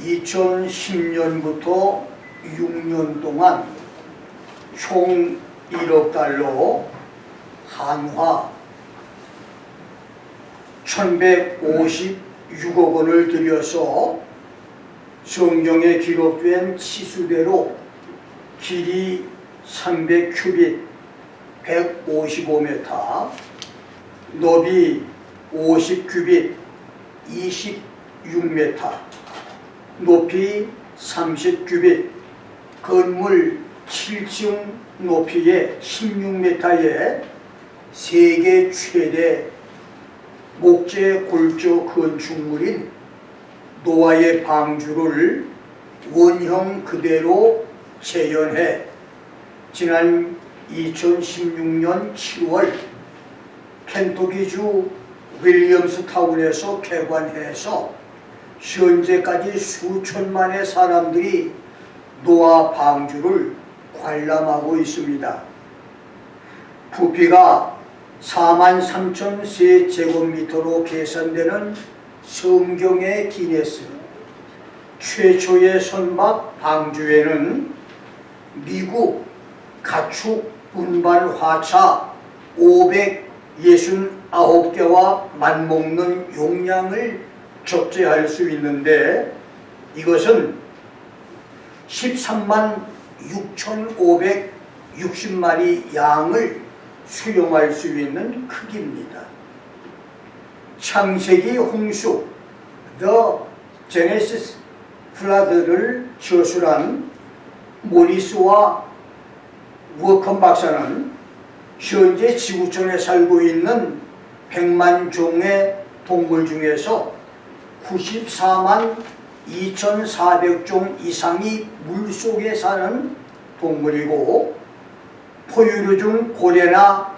2010년부터 6년 동안 총 1억 달러 한화 1156억 원을 들여서 성경에 기록된 치수대로 길이 300큐빗 155m, 높이 50큐빗 26m, 높이 30큐빗, 건물 7층 높이에 16m의 세계 최대 목재 골조 건축물인 노아의 방주를 원형 그대로 재현해 지난 2016년 7월 켄터키주 윌리엄스타운에서 개관해서 현재까지 수천만의 사람들이 노아 방주를 관람하고 있습니다. 부피가 43,000세제곱미터로 계산되는 성경의 기네스 최초의 선박 방주에는 미국 가축 운반 화차 569개와 맞먹는 용량을 적재할 수 있는데, 이것은 13만 6,560마리 양을 수용할 수 있는 크기입니다. 창세기 홍수 The Genesis Flood를 저술한 모리스와 워컨 박사는 현재 지구촌에 살고 있는 100만 종의 동물 중에서 94만 2,400종 이상이 물속에 사는 동물이고, 포유류 중 고래나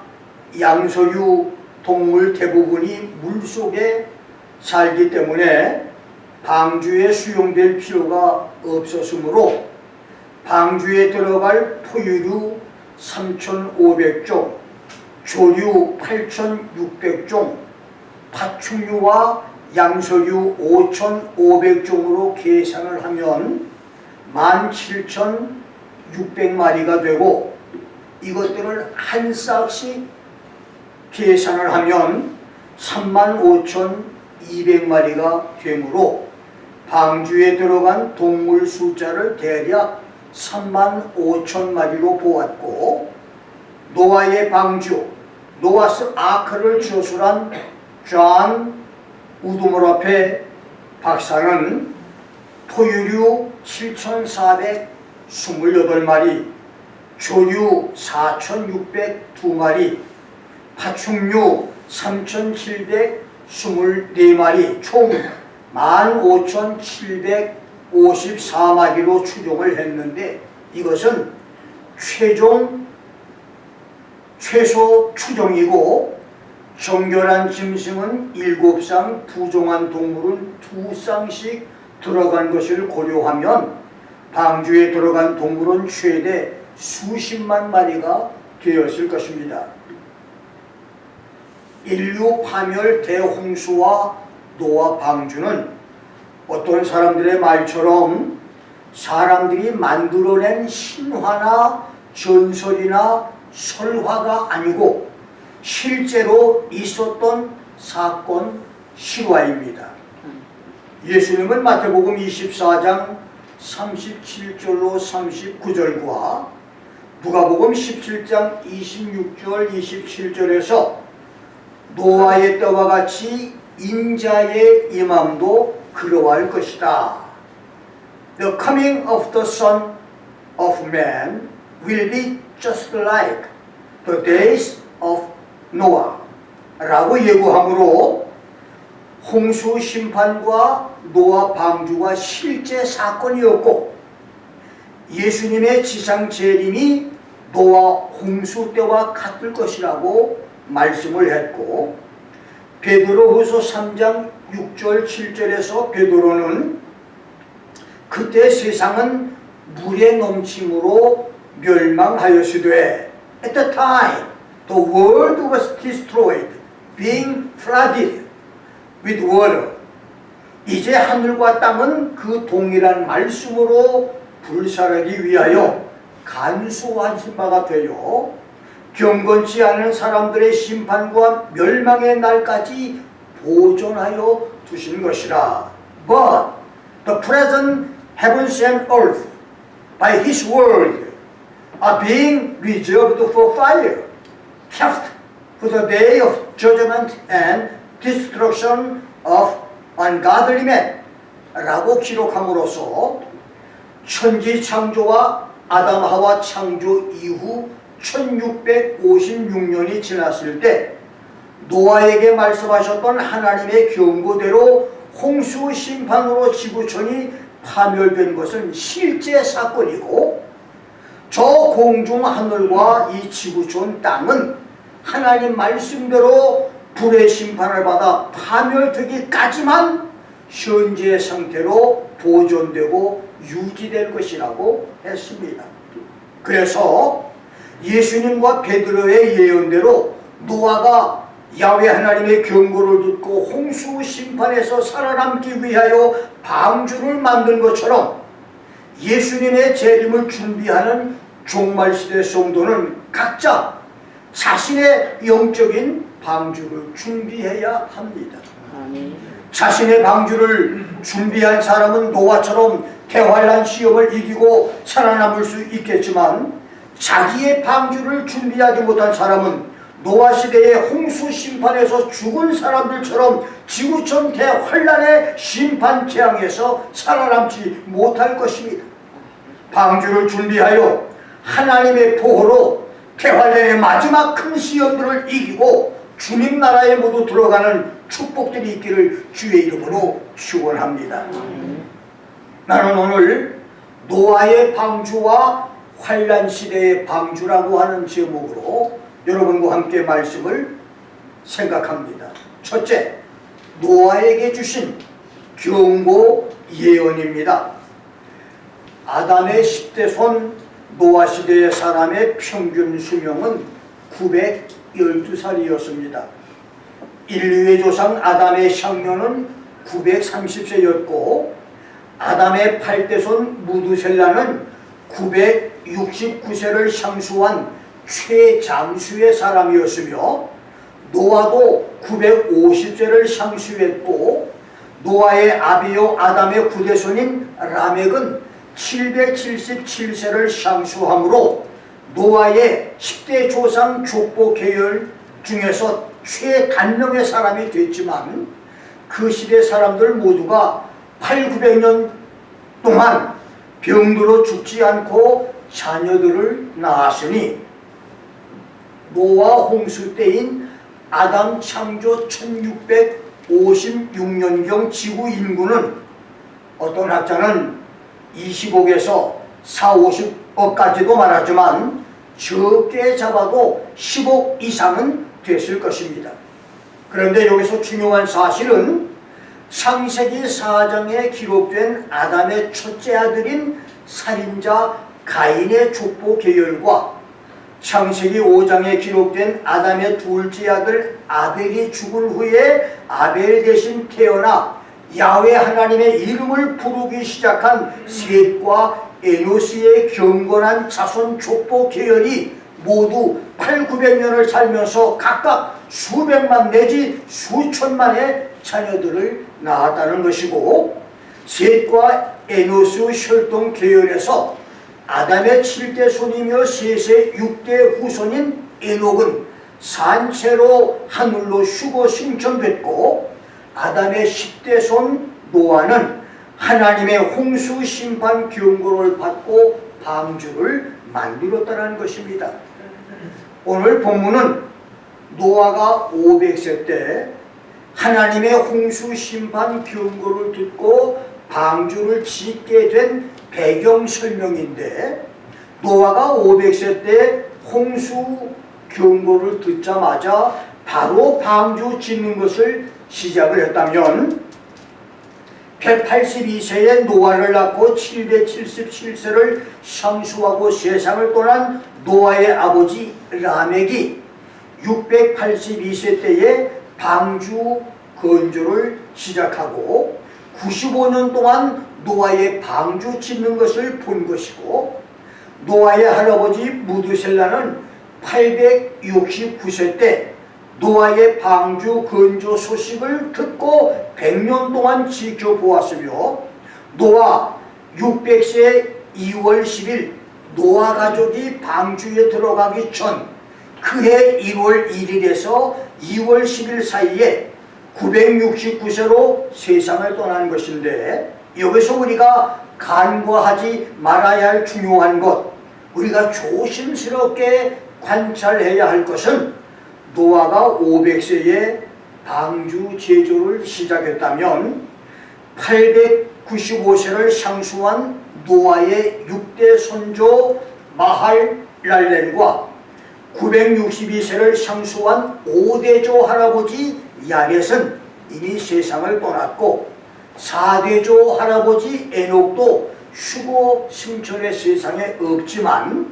양서류 동물 대부분이 물속에 살기 때문에 방주에 수용될 필요가 없었으므로 방주에 들어갈 포유류 3,500종, 조류 8,600종, 파충류와 양서류 5,500종으로 계산을 하면 17,600마리가 되고, 이것들을 한 싹씩 계산을 하면 35,200마리가 되므로 방주에 들어간 동물 숫자를 대략 35,000마리로 보았고, 노아의 방주, 노아스 아크를 저술한 존 우드모라페 박사는 포유류 7,428마리, 조류 4,602마리, 파충류 3,724마리, 총 15,754마리로 추정을 했는데, 이것은 최소 추정이고, 정결한 짐승은 7쌍, 부정한 동물은 2쌍씩 들어간 것을 고려하면 방주에 들어간 동물은 최대 수십만 마리가 되었을 것입니다. 인류 파멸 대홍수와 노아 방주는 어떤 사람들의 말처럼 사람들이 만들어낸 신화나 전설이나 설화가 아니고 실제로 있었던 사건 실화입니다. 예수님은 마태복음 24장 37절로 39절과 누가복음 17장 26절 27절에서 노아의 때와 같이 인자의 임함도 그러할 것이다. The coming of the Son of Man will be just like the days of Noah 라고 예고하므로 홍수 심판과 노아 방주가 실제 사건이었고, 예수님의 지상 재림이 노아 홍수 때와 같을 것이라고 말씀을 했고, 베드로후서 3장 6절 7절에서 베드로는 그때 세상은 물의 넘침으로 멸망하였으되 At the time the world was destroyed, being flooded with water. 이제 하늘과 땅은 그 동일한 말씀으로 불살하기 위하여 간수하신 바가 되어 경건치 않은 사람들의 심판과 멸망의 날까지 보존하여 두신 것이라. But the present heavens and earth by His word are being reserved for fire, kept for the day of judgment and destruction of ungodly men 라고 기록함으로써 천지 창조와 아담 하와 창조 이후 1656년이 지났을 때 노아에게 말씀하셨던 하나님의 경고대로 홍수 심판으로 지구촌이 파멸된 것은 실제 사건이고, 저 공중 하늘과 이 지구촌 땅은 하나님 말씀대로 불의 심판을 받아 파멸되기까지만 현재 상태로 보존되고 유지될 것이라고 했습니다. 그래서 예수님과 베드로의 예언대로 노아가 야훼 하나님의 경고를 듣고 홍수 심판에서 살아남기 위하여 방주를 만든 것처럼 예수님의 재림을 준비하는 종말시대 성도는 각자 자신의 영적인 방주를 준비해야 합니다. 자신의 방주를 준비한 사람은 노아처럼 대환란 시험을 이기고 살아남을 수 있겠지만, 자기의 방주를 준비하지 못한 사람은 노아 시대의 홍수 심판에서 죽은 사람들처럼 지구촌 대환란의 심판 재앙에서 살아남지 못할 것입니다. 방주를 준비하여 하나님의 보호로 대환란의 마지막 큰 시험들을 이기고 주님 나라에 모두 들어가는 축복들이 있기를 주의 이름으로 축원합니다. 나는 오늘 노아의 방주와 환란 시대의 방주라고 하는 제목으로 여러분과 함께 말씀을 생각합니다. 첫째, 노아에게 주신 경고 예언입니다. 아담의 10대 손 노아 시대의 사람의 평균 수명은 912살이었습니다. 인류의 조상 아담의 향년은 930세였고 아담의 8대 손 무두셀라는 969세를 향수한 최장수의 사람이었으며, 노아도 950세를 향수했고 노아의 아비요 아담의 9대 손인 라멕은 777세를 향수하므로 노아의 10대 조상 족보 계열 중에서 최단명의 사람이 됐지만, 그 시대 사람들 모두가 800~900년 동안 병들어 죽지 않고 자녀들을 낳았으니 노아 홍수 때인 아담 창조 1656년경 지구 인구는 어떤 학자는 20억에서 40~50억까지도 말하지만 적게 잡아도 10억 이상은 됐을 것입니다. 그런데 여기서 중요한 사실은 창세기 4장에 기록된 아담의 첫째 아들인 살인자 가인의 족보 계열과 창세기 5장에 기록된 아담의 둘째 아들 아벨이 죽은 후에 아벨 대신 태어나 야훼 하나님의 이름을 부르기 시작한 셋과 에노스의 경건한 자손 족보 계열이 모두 800~900년을 살면서 각각 수백만 내지 수천만의 자녀들을 낳았다는 것이고, 셋과 에노스 혈통 계열에서 아담의 7대 손이며 셋의 6대 후손인 에녹은 산채로 하늘로 휴거 승천됐고, 아담의 10대 손 노아는 하나님의 홍수 심판 경고를 받고 방주를 만들었다는 것입니다. 오늘 본문은 노아가 500세 때 하나님의 홍수 심판 경고를 듣고 방주를 짓게 된 배경 설명인데, 노아가 500세 때 홍수 경고를 듣자마자 바로 방주 짓는 것을 시작을 했다면, 182세에 노아를 낳고 777세를 상수하고 세상을 떠난 노아의 아버지 라멕이 682세 때에 방주 건조를 시작하고 95년 동안 노아의 방주 짓는 것을 본 것이고, 노아의 할아버지 무두셀라는 869세 때 노아의 방주 건조 소식을 듣고 100년 동안 지켜보았으며, 노아 600세 2월 10일 노아 가족이 방주에 들어가기 전 그해 1월 1일에서 2월 10일 사이에 969세로 세상을 떠난 것인데, 여기서 우리가 간과하지 말아야 할 중요한 것, 우리가 조심스럽게 관찰해야 할 것은, 노아가 500세에 방주 제조를 시작했다면 895세를 향수한 노아의 6대 손조 마할랄렐과 962세를 향수한 5대조 할아버지 야렛은 이미 세상을 떠났고, 4대조 할아버지 에녹도 휴고 승천의 세상에 없지만,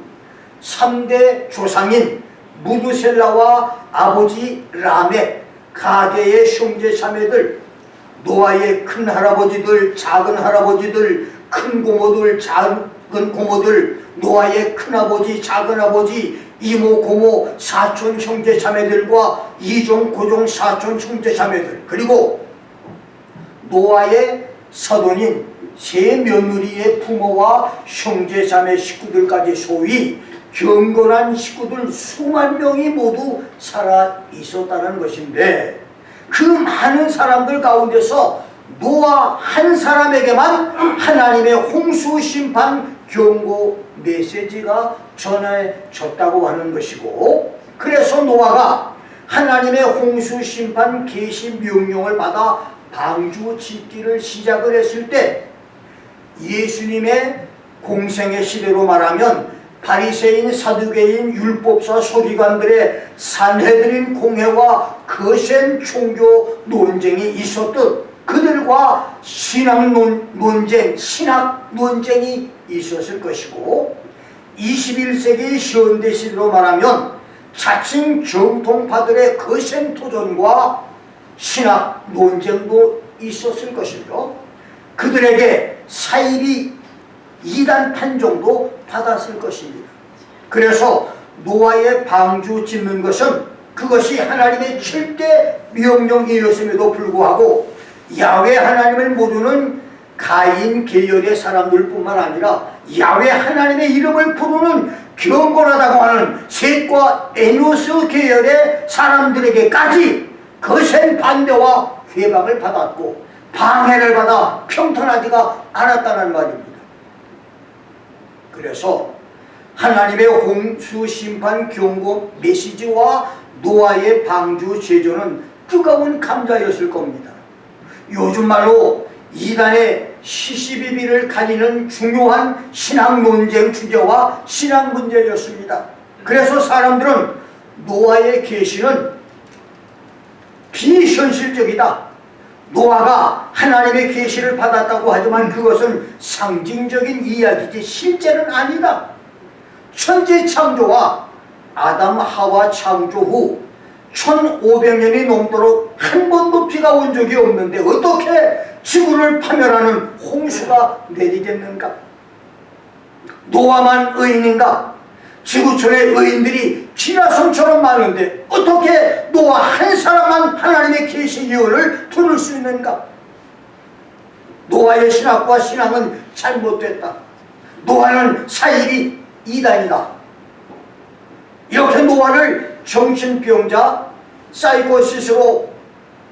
3대 조상인 무두셀라와 아버지 라멕, 가게의 형제 자매들, 노아의 큰 할아버지들, 작은 할아버지들, 큰 고모들, 작은 고모들, 노아의 큰아버지, 작은아버지, 이모, 고모, 사촌 형제 자매들과 이종, 고종, 사촌 형제 자매들, 그리고 노아의 사돈인 세 며느리의 부모와 형제 자매 식구들까지, 소위 경건한 식구들 수만 명이 모두 살아 있었다는 것인데, 그 많은 사람들 가운데서 노아 한 사람에게만 하나님의 홍수 심판 경고 메시지가 전해졌다고 하는 것이고, 그래서 노아가 하나님의 홍수 심판 계시 명령을 받아 방주 짓기를 시작을 했을 때, 예수님의 공생의 시대로 말하면 바리새인, 사두개인, 율법사, 서기관들의 산헤드린 공회와 거센 종교 논쟁이 있었듯, 그들과 신학 논쟁이 있었을 것이고, 21세기 현대시대로 말하면 자칭 정통파들의 거센 도전과 신학 논쟁도 있었을 것이며, 그들에게 사이비 이단 판정도 받았을 것입니다. 그래서 노아의 방주 짓는 것은 그것이 하나님의 7대 명령이었음에도 불구하고, 야훼 하나님을 모르는 가인 계열의 사람들 뿐만 아니라 야훼 하나님의 이름을 부르는 경건하다고 하는 셋과 에노스 계열의 사람들에게까지 거센 반대와 회방을 받았고 방해를 받아 평탄하지가 않았다는 말입니다. 그래서 하나님의 홍수 심판 경고 메시지와 노아의 방주 제조는 뜨거운 감자였을 겁니다. 요즘 말로 이단의 시시비비를 가리는 중요한 신학 논쟁 주제와 신학 문제였습니다. 그래서 사람들은 노아의 계시는 비현실적이다, 노아가 하나님의 계시를 받았다고 하지만 그것은 상징적인 이야기지 실제는 아니다, 천지 창조와 아담 하와 창조 후 1500년이 넘도록 한 번도 비가 온 적이 없는데 어떻게 지구를 파멸하는 홍수가 내리겠는가? 노아만 의인인가? 지구촌의 의인들이 지나성처럼 많은데 어떻게 노아 한 사람만 하나님의 계시 예언을 들을 수 있는가? 노아의 신학과 신앙은 잘못됐다, 노아는 사이비 이단이다, 이렇게 노아를 정신병자 사이코시스로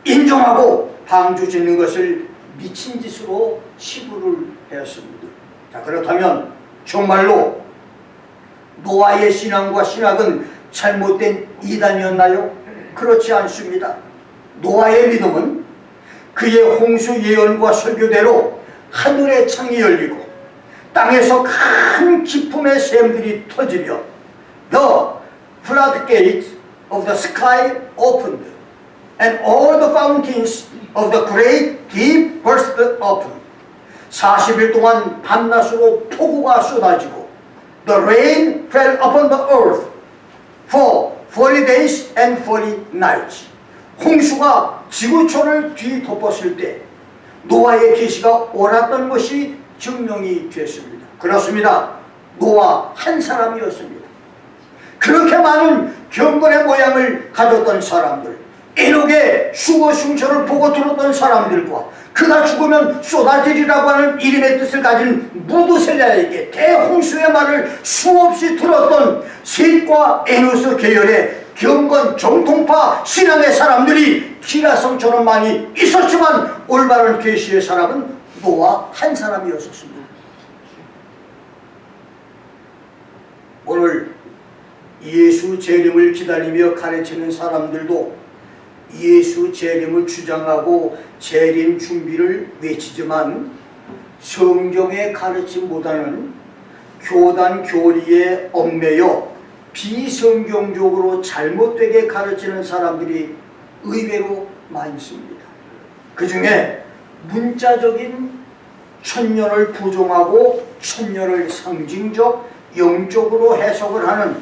인정하고 방주 짓는 것을 미친 짓으로 치부를 했습니다. 자, 그렇다면 정말로 노아의 신앙과 신학은 잘못된 이단이었나요? 그렇지 않습니다. 노아의 믿음은 그의 홍수 예언과 설교대로 하늘의 창이 열리고 땅에서 큰 기품의 샘들이 터지며 The floodgates of the sky opened and all the fountains of the great deep burst open. 40일 동안 밤낮으로 폭우가 쏟아지고 The rain fell upon the earth for 40 days and 40 nights. 홍수가 지구촌을 뒤덮었을 때 노아의 계시가 옳았던 것이 증명이 됐습니다. 그렇습니다. 노아 한 사람이었습니다. 그렇게 많은 경건의 모양을 가졌던 사람들, 에녹의 수고 숭처를 보고 들었던 사람들과 그가 죽으면 쏟아지리라고 하는 이름의 뜻을 가진 무드셀라에게 대홍수의 말을 수없이 들었던 셋과 에노스 계열의 경건 정통파 신앙의 사람들이 기라성처럼 많이 있었지만 올바른 계시의 사람은 노아 한 사람이었습니다. 오늘 예수 재림을 기다리며 가르치는 사람들도 예수 재림을 주장하고 재림 준비를 외치지만 성경의 가르침보다는 교단 교리에 얽매여 비성경적으로 잘못되게 가르치는 사람들이 의외로 많습니다. 그 중에 문자적인 천년을 부정하고 천년을 상징적 영적으로 해석을 하는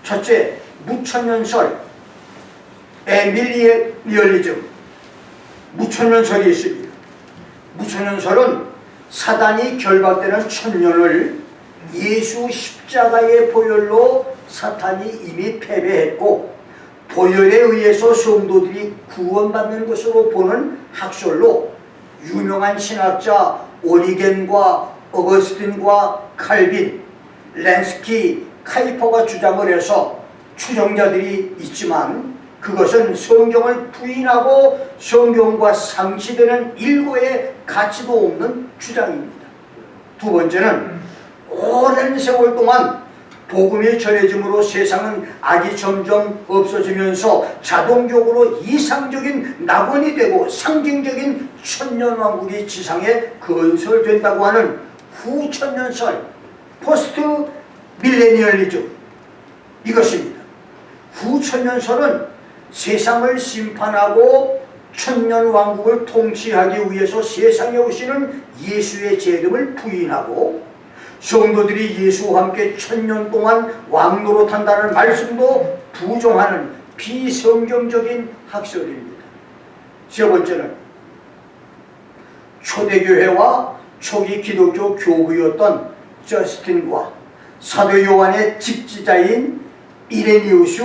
첫째, 무천년설 밀레니얼리즘, 무천년설이 있습니다. 무천년설은 사단이 결박되는 천년을 예수 십자가의 보혈로 사탄이 이미 패배했고 보혈에 의해서 성도들이 구원받는 것으로 보는 학설로 유명한 신학자 오리겐과 어거스틴과 칼빈, 렌스키, 카이퍼가 주장을 해서 추종자들이 있지만 그것은 성경을 부인하고 성경과 상치되는 일고의 가치도 없는 주장입니다. 두 번째는 오랜 세월 동안 복음이 전해짐으로 세상은 악이 점점 없어지면서 자동적으로 이상적인 낙원이 되고 상징적인 천년왕국이 지상에 건설된다고 하는 후천년설, 포스트 밀레니얼리즘, 이것입니다. 후천년설은 세상을 심판하고 천년왕국을 통치하기 위해서 세상에 오시는 예수의 재림을 부인하고 성도들이 예수와 함께 천년 동안 왕노릇한다는 말씀도 부정하는 비성경적인 학설입니다. 세 번째는 초대교회와 초기 기독교 교부였던 저스틴과 사도 요한의 직지자인 이레니우스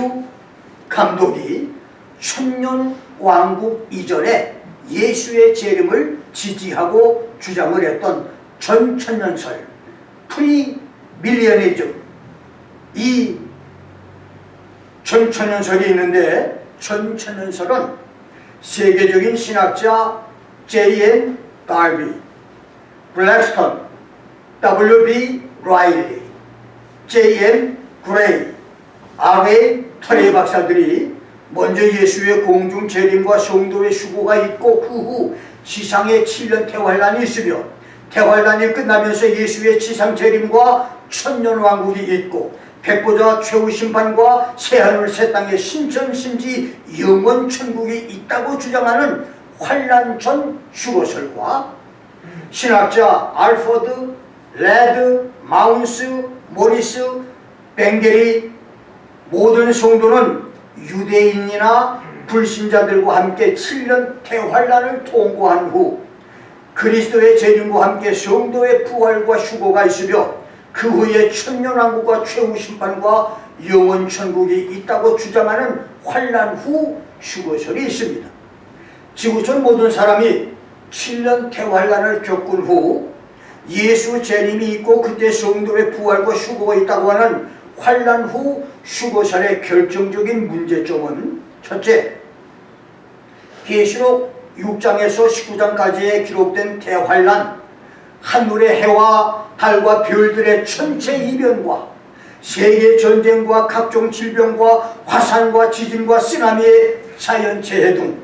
감독이 천년 왕국 이전에 예수의 재림을 지지하고 주장을 했던 전천년설 프리밀리언리즘, 이 전천년설이 있는데 전천년설은 세계적인 신학자 J.N. 달비, 블랙스턴, W.B. 라일리, J.M. 그레이, R.A. 터레이 박사들이 먼저 예수의 공중 재림과 성도의 휴고가 있고 그 후 지상에 7년 대환란이 있으며 대환란이 끝나면서 예수의 지상 재림과 천년왕국이 있고 백보자 최후 심판과 새하늘 새 땅의 신천신지 영원 천국이 있다고 주장하는 환란 전 휴거설과 신학자 알퍼드, 레드, 마운스, 모리스, 벵게리 모든 성도는 유대인이나 불신자들과 함께 7년 대환란을 통과한 후 그리스도의 재림과 함께 성도의 부활과 휴거가 있으며 그 후에 천년왕국과 최후 심판과 영원 천국이 있다고 주장하는 환란 후 휴거설이 있습니다. 지구촌 모든 사람이 7년 대환란을 겪은 후 예수 재림이 있고 그때 성도의 부활과 휴거가 있다고 하는 환란 후 휴거설의 결정적인 문제점은 첫째, 계시록 6장에서 19장까지에 기록된 대환란, 하늘의 해와 달과 별들의 천체 이변과 세계 전쟁과 각종 질병과 화산과 지진과 쓰나미의 자연재해 등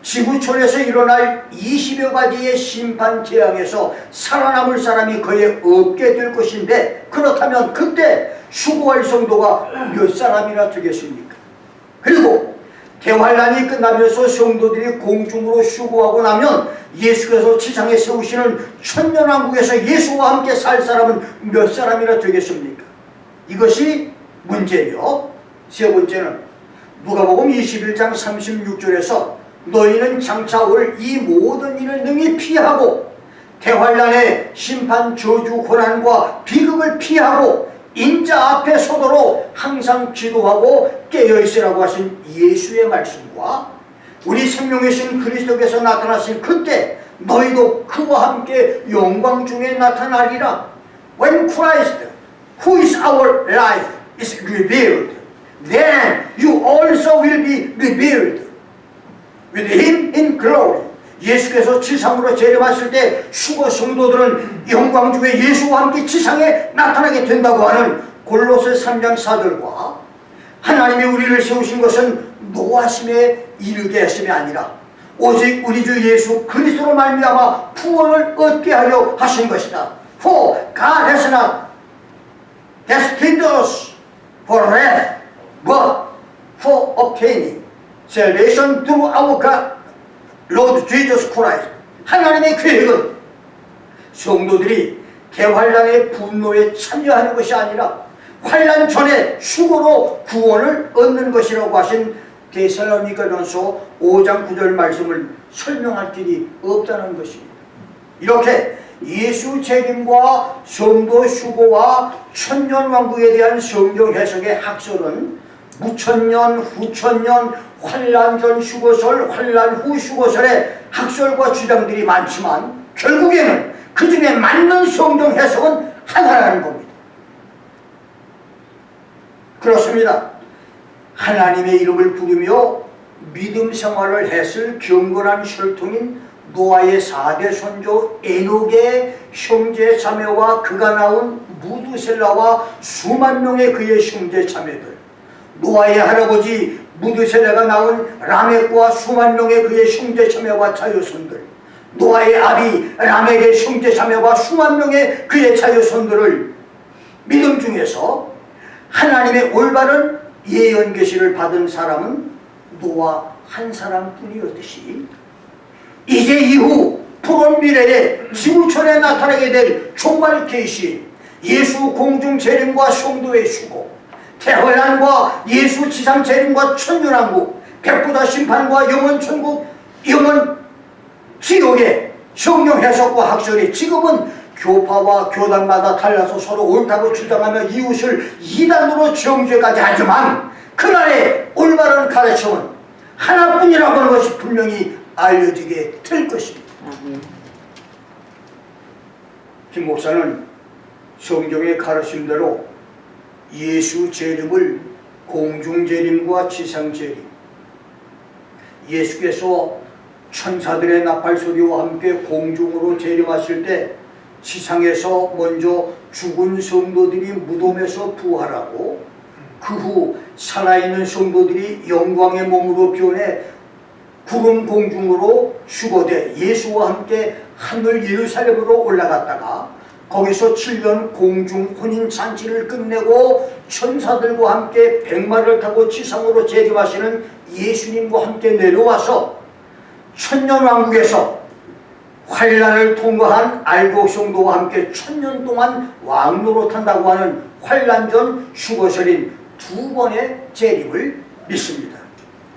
지구촌에서 일어날 20여 가지의 심판 재앙에서 살아남을 사람이 거의 없게 될 것인데 그렇다면 그때 휴거할 성도가 몇 사람이나 되겠습니까? 그리고 대환란이 끝나면서 성도들이 공중으로 휴거하고 나면 예수께서 지상에 세우시는 천년왕국에서 예수와 함께 살 사람은 몇 사람이나 되겠습니까? 이것이 문제며 세 번째는 누가복음 21장 36절에서 너희는 장차 올 이 모든 일을 능히 피하고 대환란의 심판, 저주, 고난과 비극을 피하고 인자 앞에 서도록 항상 기도하고 깨어있으라고 하신 예수의 말씀과 우리 생명이신 그리스도께서 나타나신 그때 너희도 그와 함께 영광 중에 나타나리라. When Christ, who is our life, is revealed, then you also will be revealed with him in glory. 예수께서 지상으로 재림하실 때 수고 성도들은 영광 중에 예수와 함께 지상에 나타나게 된다고 하는 골로새 3장 4절과 하나님이 우리를 세우신 것은 노하심에 이르게 하심이 아니라 오직 우리 주 예수 그리스도로 말미암아 구원을 얻게 하려 하신 것이다. For God has not destined us for wrath, but for obtaining salvation through our God, Lord Jesus Christ. 하나님의 계획은 성도들이 대환란의 분노에 참여하는 것이 아니라 환란 전에 수고로 구원을 얻는 것이라고 하신 데살로니가전서 5장 9절 말씀을 설명할 길이 없다는 것입니다. 이렇게 예수 재림과 성도 휴거와 천년왕국에 대한 성경 해석의 학설은 무천년, 후천년, 환란 전 휴거설, 환란 후 휴거설의 학설과 주장들이 많지만 결국에는 그 중에 맞는 성경 해석은 하나라는 겁니다. 그렇습니다. 하나님의 이름을 부르며 믿음 생활을 했을 경건한 혈통인 노아의 4대 손주 에녹의 형제 자매와 그가 낳은 무두셀라와 수만 명의 그의 형제 자매들, 노아의 할아버지 무두셀라가 낳은 라멕과 수만 명의 그의 형제 자매와 자녀손들, 노아의 아비 라멕의 형제 자매와 수만 명의 그의 자녀손들을 믿음 중에서 하나님의 올바른 예언 계시를 받은 사람은 노아 한 사람뿐이었듯이 이제 이후 푸른 미래에 지구촌에 나타나게 될 종말 계시, 예수 공중 재림과 성도의 휴거, 대환란과 예수 지상 재림과 천년왕국, 백부다 심판과 영원 천국, 영원 지옥의 성경 해석과 학설이 지금은 교파와 교단마다 달라서 서로 옳다고 주장하며 이웃을 이단으로 정죄까지 하지만 그날의 올바른 가르침은 하나뿐이라고 하는 것이 분명히 알려지게 될 것입니다. 김 목사는 성경의 가르침대로 예수 재림을 공중재림과 지상재림, 예수께서 천사들의 나팔소리와 함께 공중으로 재림하실 때 지상에서 먼저 죽은 성도들이 무덤에서 부활하고 그 후 살아있는 성도들이 영광의 몸으로 변해 구름 공중으로 휴거돼 예수와 함께 하늘 예루살렘으로 올라갔다가 거기서 7년 공중 혼인잔치를 끝내고 천사들과 함께 백마를 타고 지상으로 재림하시는 예수님과 함께 내려와서 천년왕국에서 환란을 통과한 알곡 성도와 함께 천년 동안 왕노릇한다고 하는 환란전 휴거설인 두 번의 재림을 믿습니다.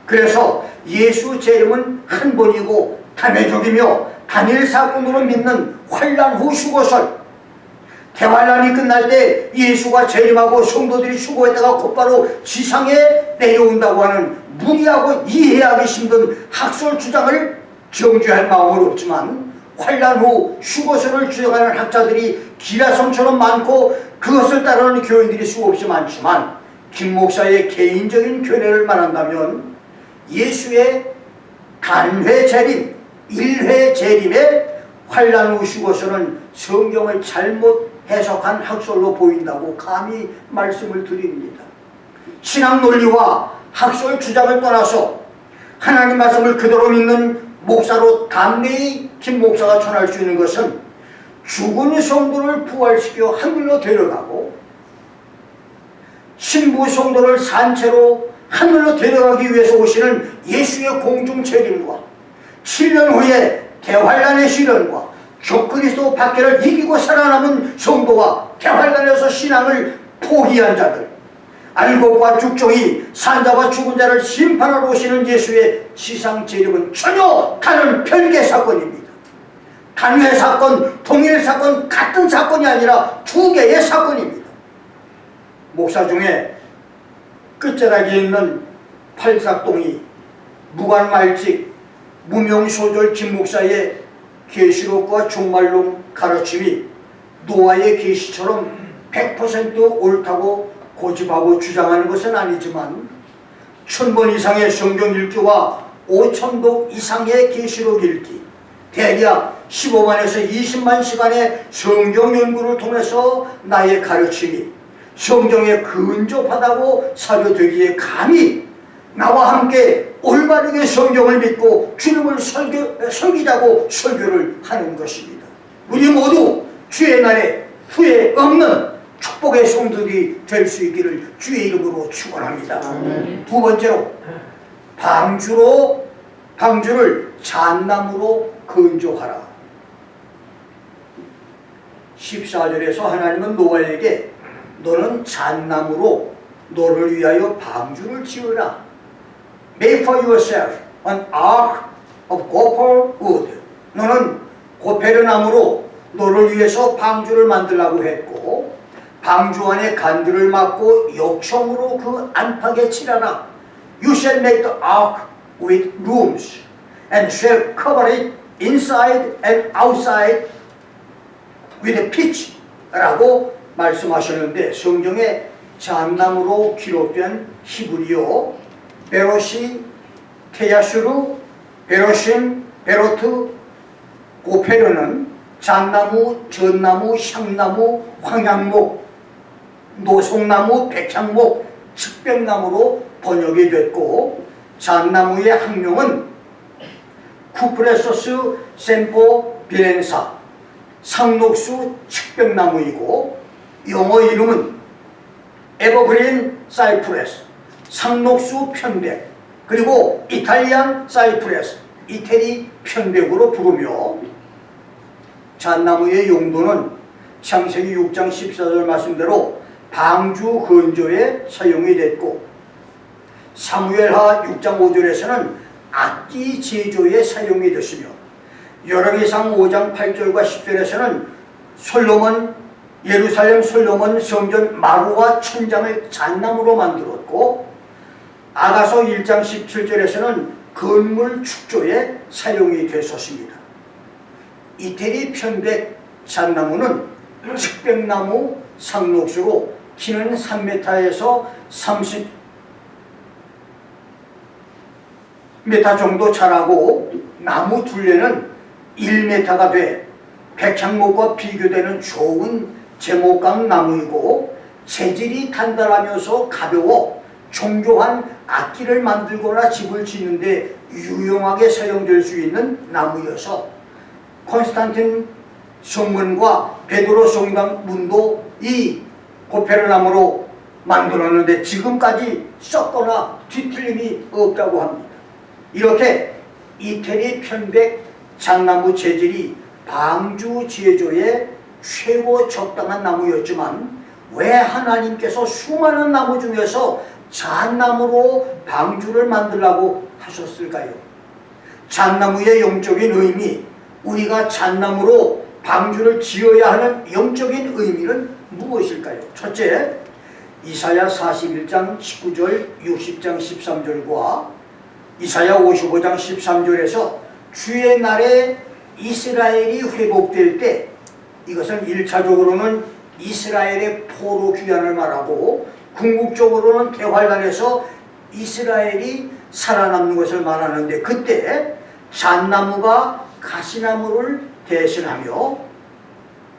그래서 예수 재림은 한 번이고 단회적이며 단일 사건으로 믿는 환란 후 휴거설, 대환란이 끝날 때 예수가 재림하고 성도들이 휴거했다가 곧바로 지상에 내려온다고 하는 무리하고 이해하기 힘든 학설 주장을 정죄할 마음은 없지만 환란 후 휴거설을 주장하는 학자들이 기라성처럼 많고 그것을 따르는 교인들이 수없이 많지만 김 목사의 개인적인 견해를 말한다면 예수의 단회 재림, 일회 재림의 환란 후 휴거설은 성경을 잘못 해석한 학설로 보인다고 감히 말씀을 드립니다. 신학 논리와 학설 주장을 떠나서 하나님 말씀을 그대로 믿는 목사로 담대히 김 목사가 전할 수 있는 것은 죽은 성도를 부활시켜 하늘로 데려가고 신부 성도를 산채로 하늘로 데려가기 위해서 오시는 예수의 공중 재림과 7년 후에 대환란의 시련과 적그리스도 박해를 이기고 살아남은 성도와 대환란에서 신앙을 포기한 자들, 알곡과 죽종이 산자와 죽은 자를 심판하러 오시는 예수의 지상 재림은 전혀 다른 별개 사건입니다. 단일 사건, 동일 사건, 같은 사건이 아니라 두 개의 사건입니다. 목사 중에 끝자락에 있는 팔삭동이 무관말직 무명소절 김목사의 계시록과 종말론 가르침이 노아의 계시처럼 100% 옳다고 고집하고 주장하는 것은 아니지만 1000번 이상의 성경 읽기와 5000독 이상의 계시록 읽기, 대략 15만에서 20만 시간의 성경 연구를 통해서 나의 가르침이 성경에 근접하다고 사료되기에 감히 나와 함께 올바르게 성경을 믿고 주님을 섬기자고 설교를 하는 것입니다. 우리 모두 주의 날에 후회 없는 축복의 성도들이 될 수 있기를 주의 이름으로 축원합니다. 두 번째로 방주를 잣나무로 건조하라. 14절에서 하나님은 노아에게 너는 잣나무로 너를 위하여 방주를 지으라. Make for yourself an ark of gopher wood. 너는 고페르 나무로 너를 위해서 방주를 만들라고 했고 방주 안에 간들을 막고 욕청으로 그 안팎에 칠하라. You shall make the ark with rooms and shall cover it inside and outside with pitch 라고 말씀하셨는데 성경에 잣나무로 기록된 히브리어 베로시, 테야슈르, 베로신, 베로트, 고페르는 잣나무, 전나무, 향나무, 황양목, 노송나무, 백향목, 측백나무로 번역이 됐고 잣나무의 학명은 쿠프레소스 셈포 비렌사, 상록수 측백나무이고 영어 이름은 에버그린 사이프레스, 상록수 편백, 그리고 이탈리안 사이프레스, 이태리 편백으로 부르며 잣나무의 용도는 창세기 6장 14절 말씀대로 방주 건조에 사용이 됐고 사무엘하 6장 5절에서는 악기 제조에 사용이 됐으며 열왕기상 5장 8절과 10절에서는 예루살렘 솔로몬 성전 마루와 천장을 잣나무로 만들었고 아가서 1장 17절에서는 건물 축조에 사용이 됐었습니다. 이태리 편백 잣나무는 측백나무 상록수로 키는 3m에서 30m 정도 자라고 나무 둘레는 1m가 돼 백향목과 비교되는 좋은 제목강 나무이고 재질이 단단하면서 가벼워 정교한 악기를 만들거나 집을 짓는데 유용하게 사용될 수 있는 나무여서 콘스탄틴 성문과 베드로 성당 문도 이 고페르 나무로 만들었는데 지금까지 썩거나 뒤틀림이 없다고 합니다. 이렇게 이태리 편백 잣나무 재질이 방주 제조에 최고 적당한 나무였지만 왜 하나님께서 수많은 나무 중에서 잣나무로 방주를 만들라고 하셨을까요? 잣나무의 영적인 의미, 우리가 잣나무로 방주를 지어야 하는 영적인 의미는 무엇일까요? 첫째, 이사야 41장 19절 60장 13절과 이사야 55장 13절에서 주의 날에 이스라엘이 회복될 때 이것은 1차적으로는 이스라엘의 포로 귀환을 말하고 궁극적으로는 대환란에서 이스라엘이 살아남는 것을 말하는데 그때 잣나무가 가시나무를 대신하며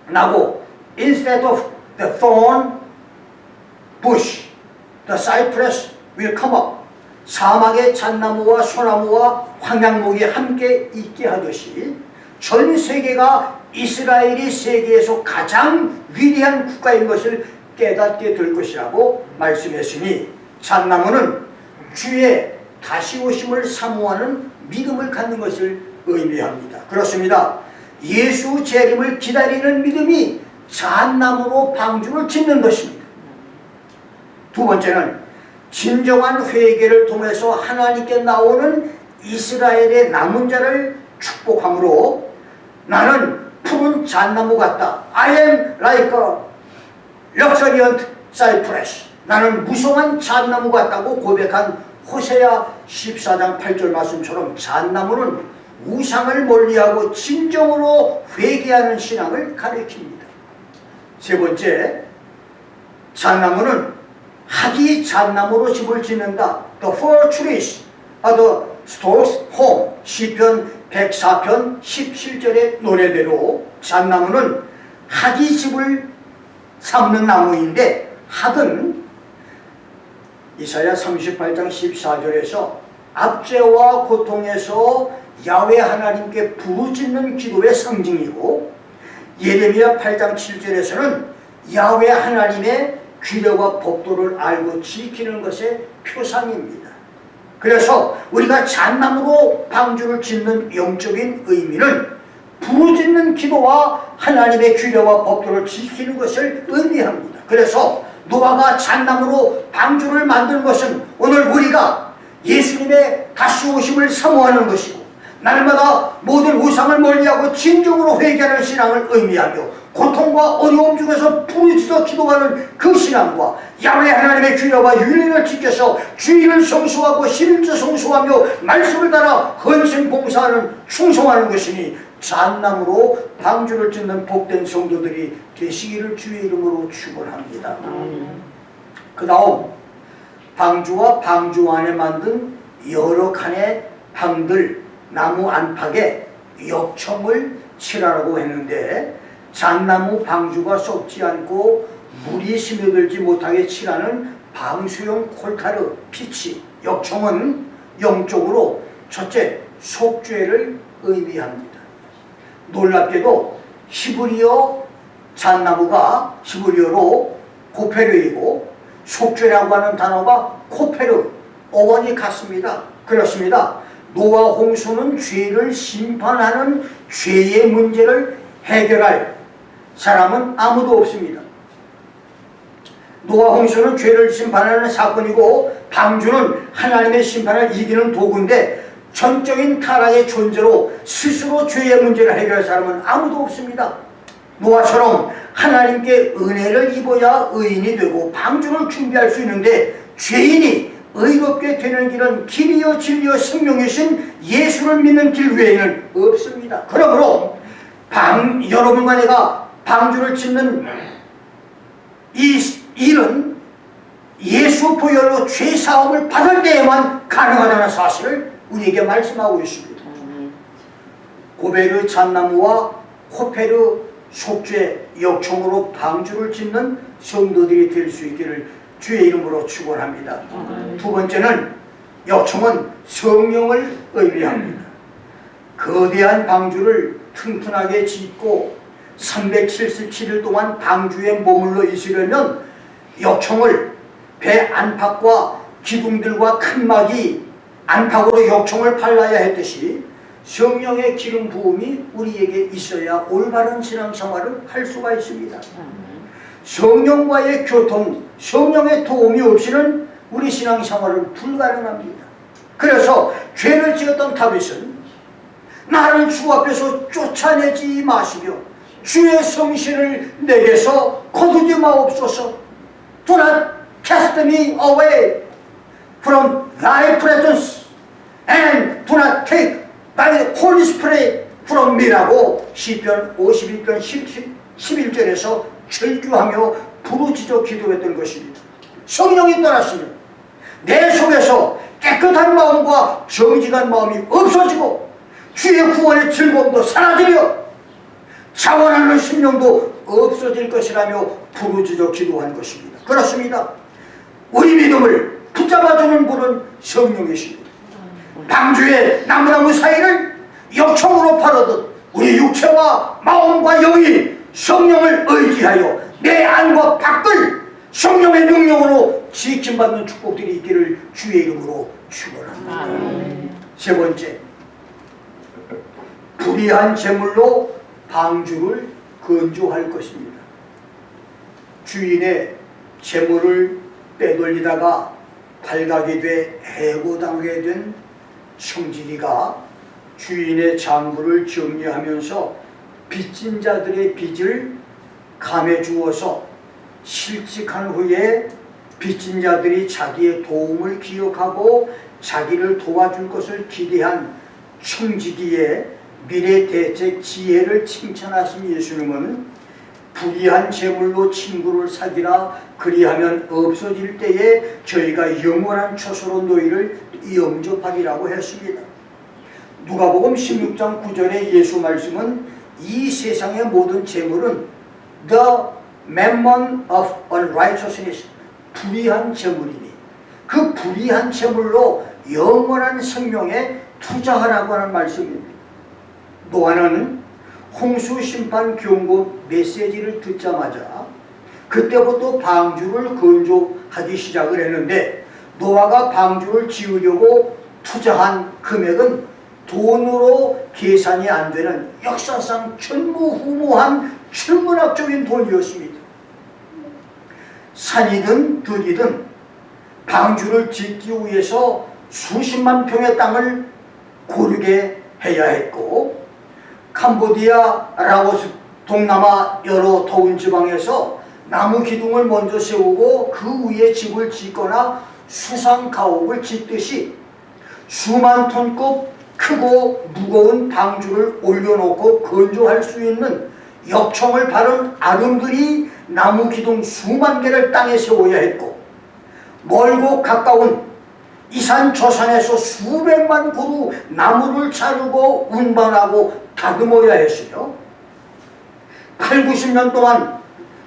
나고 instead of the thorn bush, the cypress will come up. 사막의 잣나무와 소나무와 황양목이 함께 있게 하듯이 전 세계가 이스라엘이 세계에서 가장 위대한 국가인 것을 깨닫게 될 것이라고 말씀했으니 잣나무는 주의 다시 오심을 사모하는 믿음을 갖는 것을 의미합니다. 그렇습니다. 예수 재림을 기다리는 믿음이 잣나무로 방주를 짓는 것입니다. 두 번째는 진정한 회개를 통해서 하나님께 나오는 이스라엘의 남은 자를 축복함으로 나는 푸른 잣나무 같다. I am like a luxuriant cypress. 나는 무성한 잣나무 같다고 고백한 호세아 14장 8절 말씀처럼 잣나무는 우상을 멀리하고 진정으로 회개하는 신앙을 가리킵니다. 세 번째, 잣나무는 학이 잣나무로 집을 짓는다. The four trees are the stalks home. 시편 104편 17절의 노래대로 잣나무는 학이 집을 삼는 나무인데, 학은 이사야 38장 14절에서 압제와 고통에서 야훼 하나님께 부르짖는 기도의 상징이고, 예레미야 8장 7절에서는 야훼 하나님의 규례와 법도를 알고 지키는 것의 표상입니다. 그래서 우리가 잣나무로 방주를 짓는 영적인 의미는 부르짖는 기도와 하나님의 규례와 법도를 지키는 것을 의미합니다. 그래서 노아가 잣나무로 방주를 만든 것은 오늘 우리가 예수님의 다시 오심을 사모하는 것이고, 날마다 모든 우상을 멀리하고 진정으로 회개하는 신앙을 의미하며, 고통과 어려움 중에서 부르짖어 기도하는 그 신앙과 야훼 하나님의 규례와 윤리를 지켜서 주의를 성수하고 11조 성수하며 말씀을 따라 헌신 봉사하는 충성하는 것이니, 잣나무로 방주를 짓는 복된 성도들이 되시기를 주의 이름으로 축원합니다. 그 다음 방주와 방주 안에 만든 여러 칸의 방들, 나무 안팎에 역청을 칠하라고 했는데, 잣나무 방주가 썩지 않고 물이 스며들지 못하게 칠하는 방수용 콜타르, 피치, 역청은 영적으로 첫째, 속죄를 의미합니다. 놀랍게도 히브리어 잣나무가 히브리어로 고페르이고, 속죄라고 하는 단어가 코페르, 어원이 같습니다. 그렇습니다. 노아 홍수는 죄를 심판하는 죄의 문제를 해결할 사람은 아무도 없습니다. 노아 홍수는 죄를 심판하는 사건이고, 방주는 하나님의 심판을 이기는 도구인데, 전적인 타락의 존재로 스스로 죄의 문제를 해결할 사람은 아무도 없습니다. 노아처럼 하나님께 은혜를 입어야 의인이 되고 방주를 준비할 수 있는데, 죄인이 의롭게 되는 길은 길이요 진리요 생명이신 예수를 믿는 길 외에는 없습니다. 그러므로 여러분과 내가 방주를 짓는 이 일은 예수 보혈로 죄사함을 받을 때에만 가능하다는 사실을 우리에게 말씀하고 있습니다. 고베르 잣나무와 코페르 속죄 역청으로 방주를 짓는 성도들이 될 수 있기를 주의 이름으로 축원합니다. 두 번째는 역청은 성령을 의미합니다. 거대한 방주를 튼튼하게 짓고 377일 동안 방주에 머물러 있으려면 역청을 배 안팎과 기둥들과 칸막이 안팎으로 역청을 발라야 했듯이, 성령의 기름 부음이 우리에게 있어야 올바른 신앙생활을 할 수가 있습니다. 성령과의 교통, 성령의 도움이 없이는 우리 신앙생활은 불가능합니다. 그래서 죄를 지었던 다윗은 나를 주 앞에서 쫓아내지 마시며 주의 성신을 내게서 거두지 마옵소서. Do not cast me away from thy presence and do not take thy Holy Spirit from me라고 시편 51편 11절에서 절규하며 부르짖어 기도했던 것입니다. 성령이 떠나시면 내 속에서 깨끗한 마음과 정직한 마음이 없어지고 주의 구원의 즐거움도 사라지며 자원하는 심령도 없어질 것이라며 부르짖어 기도한 것입니다. 그렇습니다. 우리 믿음을 붙잡아주는 분은 성령이십니다. 방주의 나무나무 사이를 역청으로 파르듯 우리 육체와 마음과 영이 성령을 의지하여 내 안과 밖을 성령의 능력으로 지킴받는 축복들이 있기를 주의 이름으로 축원합니다. 세 번째, 불의한 제물로 방주를 건조할 것입니다. 주인의 제물을 빼돌리다가 발각이 돼 해고당하게 된 청지기가 주인의 장부를 정리하면서 빚진 자들의 빚을 감해 주어서 실직한 후에 빚진 자들이 자기의 도움을 기억하고 자기를 도와줄 것을 기대한 청지기의 미래 대책 지혜를 칭찬하신 예수님은 불의한 재물로 친구를 사귀라 그리하면 없어질 때에 저희가 영원한 처소로 너희를 영접하리라고 했습니다. 누가복음 16장 9절의 예수 말씀은 이 세상의 모든 재물은 the mammon of unrighteousness, 불의한 재물이니 그 불의한 재물로 영원한 생명에 투자하라고 하는 말씀입니다. 노아는 홍수 심판 경고 메시지를 듣자마자 그때부터 방주를 건조하기 시작을 했는데 노아가 방주를 지으려고 투자한 금액은 돈으로 계산이 안 되는 역사상 전무후무한 천문학적인 돈이었습니다. 산이든 들이든 방주를 짓기 위해서 수십만 평의 땅을 고르게 해야 했고 캄보디아, 라오스, 동남아 여러 더운 지방에서 나무 기둥을 먼저 세우고 그 위에 집을 짓거나 수상 가옥을 짓듯이 수만 톤급 크고 무거운 방주를 올려놓고 건조할 수 있는 역청을 바른 아름들이 나무 기둥 수만 개를 땅에 세워야 했고 멀고 가까운 이 산 저 산에서 수백만 그루 나무를 자르고 운반하고 다듬어야 했으며 8, 90년 동안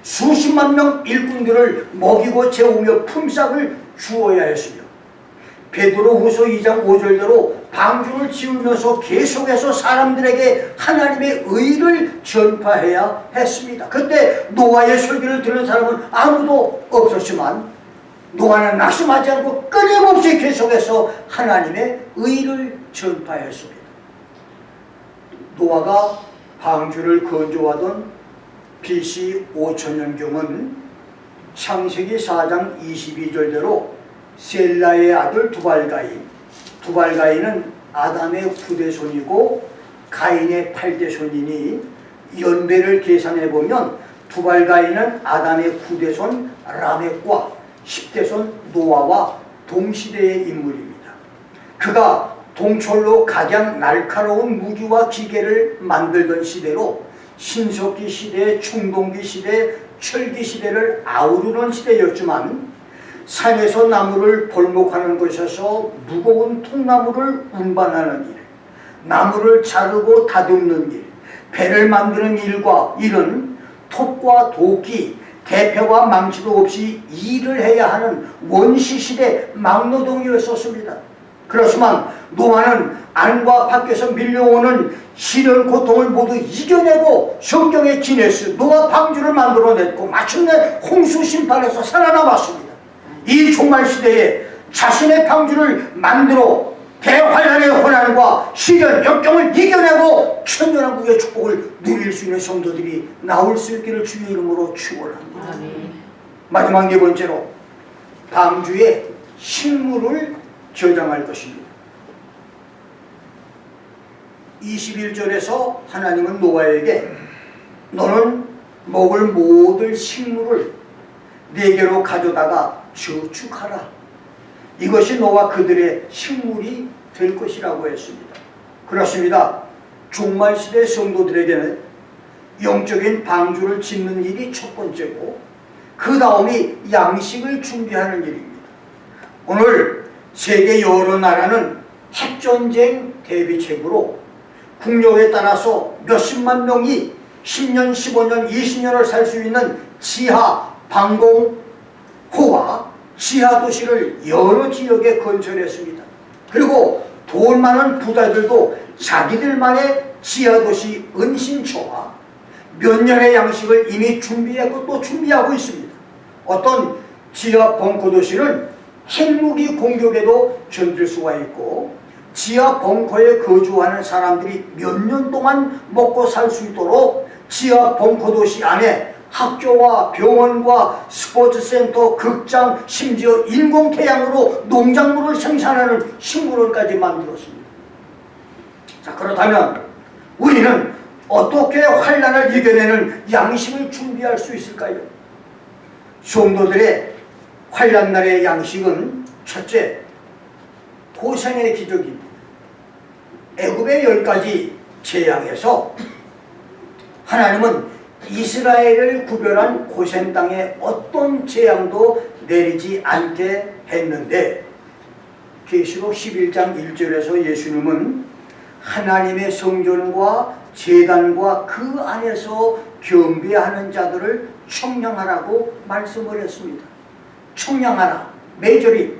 수십만 명 일꾼들을 먹이고 재우며 품삯을 주어야 했으며 베드로후서 2장 5절대로 방주를 지으면서 계속해서 사람들에게 하나님의 의를 전파해야 했습니다. 그때 노아의 설교를 들은 사람은 아무도 없었지만 노아는 낙심하지 않고 끊임없이 계속해서 하나님의 의를 전파했습니다. 노아가 방주를 건조하던 BC 5000년경은 창세기 4장 22절대로 셀라의 아들 두발가인은 아담의 9대손이고 가인의 8대손이니 연배를 계산해보면 두발가인은 아담의 9대손 라멕과 10대손 노아와 동시대의 인물입니다. 그가 동철로 가장 날카로운 무기와 기계를 만들던 시대로 신석기 시대, 청동기 시대, 철기 시대를 아우르는 시대였지만 산에서 나무를 벌목하는 것에서 무거운 통나무를 운반하는 일, 나무를 자르고 다듬는 일, 배를 만드는 일과 일은 톱과 도끼, 대패와 망치도 없이 일을 해야 하는 원시시대 막노동이었었습니다. 그렇지만 노아는 안과 밖에서 밀려오는 시련 고통을 모두 이겨내고 성경의 기네스 노아 방주를 만들어냈고 마침내 홍수 심판에서 살아남았습니다. 이 종말시대에 자신의 방주를 만들어 대환란의 혼란과 시련, 역경을 이겨내고 천년왕국의 축복을 누릴 수 있는 성도들이 나올 수 있기를 주의 이름으로 축원합니다. 마지막 네 번째로 방주에 식물을 저장할 것입니다. 21절에서 하나님은 노아에게 너는 먹을 모든 식물을 내게로 가져다가 저축하라. 이것이 너와 그들의 식물이 될 것이라고 했습니다. 그렇습니다. 종말시대 성도들에게는 영적인 방주를 짓는 일이 첫 번째고 그 다음이 양식을 준비하는 일입니다. 오늘 세계 여러 나라는 핵전쟁 대비책으로 국력에 따라서 몇십만 명이 10년, 15년, 20년을 살 수 있는 지하 방공호와 지하 도시를 여러 지역에 건설했습니다. 그리고 돈 많은 부자들도 자기들만의 지하 도시 은신처와 몇 년의 양식을 이미 준비했고 또 준비하고 있습니다. 어떤 지하 벙커 도시는 핵무기 공격에도 견딜 수가 있고 지하 벙커에 거주하는 사람들이 몇 년 동안 먹고 살 수 있도록 지하 벙커 도시 안에 학교와 병원과 스포츠센터, 극장, 심지어 인공태양으로 농작물을 생산하는 식물원까지 만들었습니다. 자, 그렇다면 우리는 어떻게 환난을 이겨내는 양식을 준비할 수 있을까요? 성도들의 환난날의 양식은 첫째, 고생의 기적입니다. 애굽의 10가지 재앙에서 하나님은 이스라엘을 구별한 고센 땅에 어떤 재앙도 내리지 않게 했는데, 계시록 11장 1절에서 예수님은 하나님의 성전과 제단과 그 안에서 경배하는 자들을 청량하라고 말씀을 했습니다. 청량하라, 메이저리,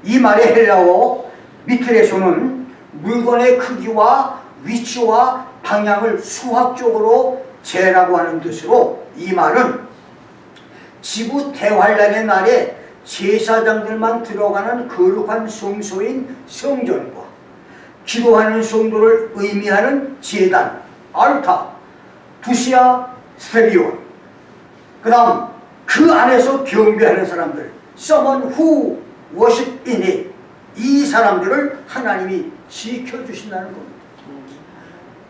이 말의 헬라어 미틀에서는 물건의 크기와 위치와 방향을 수학적으로 재라고 하는 뜻으로, 이 말은 지구 대환란의 날에 제사장들만 들어가는 거룩한 성소인 성전과 기도하는 성도를 의미하는 제단, 알타, 두시아, 스테리온, 그 다음 그 안에서 경배하는 사람들, someone who worship in it, 이 사람들을 하나님이 지켜주신다는 겁니다.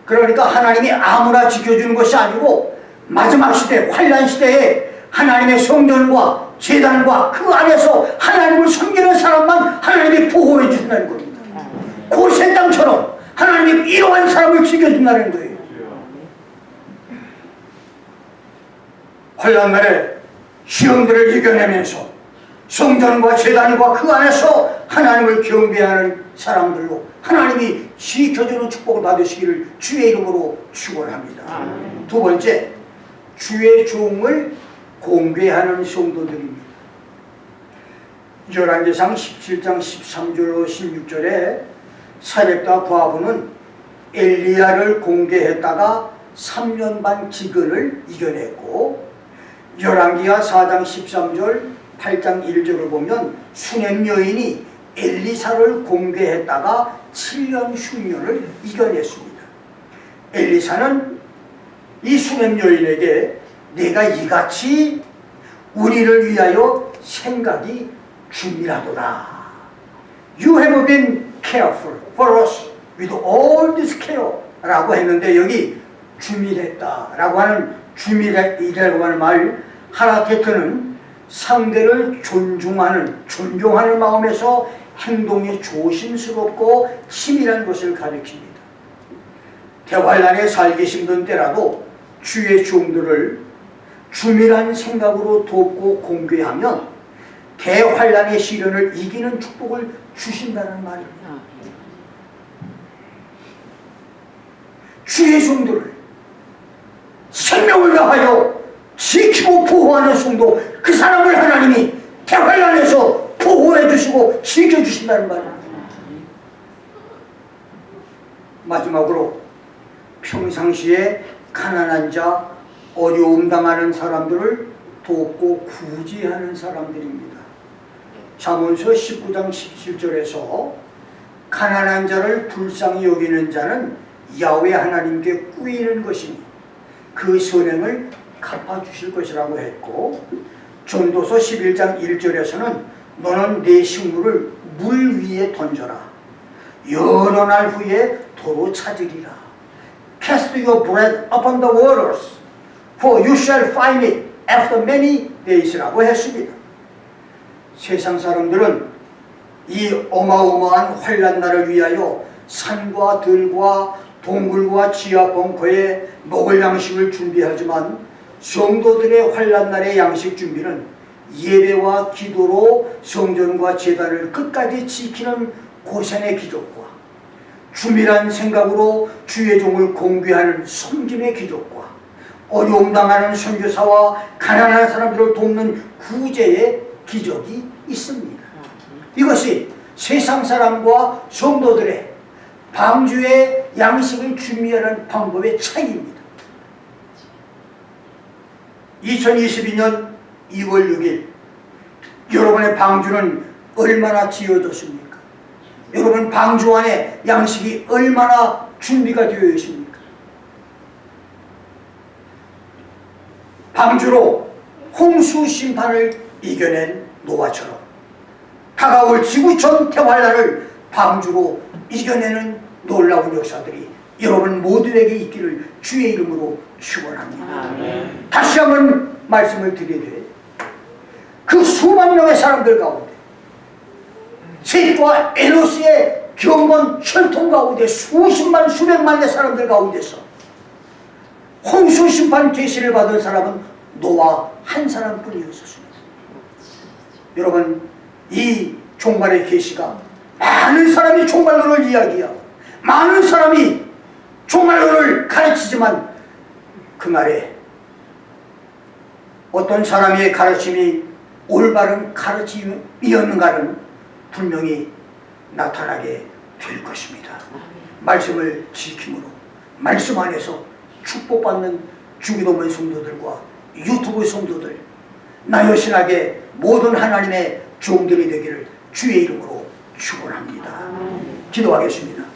그러니까 하나님이 아무나 지켜주는 것이 아니고 마지막 시대, 환난 시대에 하나님의 성전과 제단과 그 안에서 하나님을 섬기는 사람만 하나님이 보호해 주신다는 겁니다. 고센 땅처럼 하나님이 이러한 사람을 지켜준다는 거예요. 환난날에 시험들을 이겨내면서 성전과 제단과 그 안에서 하나님을 경배하는 사람들로 하나님이 지켜주는 축복을 받으시기를 주의 이름으로 축원합니다. 두 번째, 주의 종을 공개하는 성도들입니다. 열왕기상 17장 13절로 16절에 사렙과 과부는 엘리야를 공개했다가 3년 반 기근을 이겨냈고, 열왕기하 4장 13절 8장 1절을 보면 수넴 여인이 엘리사를 공개했다가 7년 흉년을 이겨냈습니다. 엘리사는 이 수넴 여인에게 내가 이같이 우리를 위하여 생각이 줌이라도다. You have been careful for us with all this care 라고 했는데, 여기 줌이랬다 라고 하는, 줌이라고 하는 말, 하라테트는 상대를 존중하는 마음에서 행동이 조심스럽고 치밀한 것을 가리킵니다. 대환란에 살기 힘든 때라도 주의 종들을 주밀한 생각으로 돕고 공개하면 대환란의 시련을 이기는 축복을 주신다는 말입니다. 주의 종들을 생명을 다하여 지키고 보호하는 성도, 그 사람을 하나님이 대환란에서 보호해 주시고 지켜주신다는 말입니다. 마지막으로 평상시에 가난한 자, 어려움 당하는 사람들을 돕고 구제하는 사람들입니다. 잠언서 19장 17절에서 가난한 자를 불쌍히 여기는 자는 야훼 하나님께 꾸이는 것이니 그 선행을 갚아주실 것이라고 했고, 전도서 11장 1절에서는 너는 내 식물을 물 위에 던져라. 여러 날 후에 도로 찾으리라. Cast your bread upon the waters, for you shall find it after many days라고 했습니다. 세상 사람들은 이 어마어마한 환난날을 위하여 산과 들과 동굴과 지하 벙커에 먹을 양식을 준비하지만, 성도들의 환난날의 양식 준비는 예배와 기도로 성전과 제단을 끝까지 지키는 고생의 기적과 주밀한 생각으로 주의 종을 공개하는 섬김의 기적과 어려움 당하는 선교사와 가난한 사람들을 돕는 구제의 기적이 있습니다. 이것이 세상 사람과 성도들의 방주의 양식을 준비하는 방법의 차이입니다. 2022년 2월 6일 여러분의 방주는 얼마나 지어졌습니까? 여러분 방주 안에 양식이 얼마나 준비가 되어 있습니까? 방주로 홍수 심판을 이겨낸 노아처럼 다가올 지구촌 대환란을 방주로 이겨내는 놀라운 역사들이 여러분 모두에게 있기를 주의 이름으로 축원합니다. 다시 한번 말씀을 드리되 그 수만 명의 사람들 가운데 셋과 에노스의 경건 혈통 가운데 수십만 수백만의 사람들 가운데서 홍수 심판 계시를 받은 사람은 노아 한 사람뿐이었습니다. 여러분, 이 종말의 계시가 많은 사람이 종말론을 이야기하고 많은 사람이 종말론을 가르치지만 그 말에 어떤 사람의 가르침이 올바른 가르침이었는가는 분명히 나타나게 될 것입니다. 말씀을 지킴으로 말씀 안에서 축복받는 주기도문 성도들과 유튜브 성도들, 나 여신하게 모든 하나님의 종들이 되기를 주의 이름으로 축원합니다. 기도하겠습니다.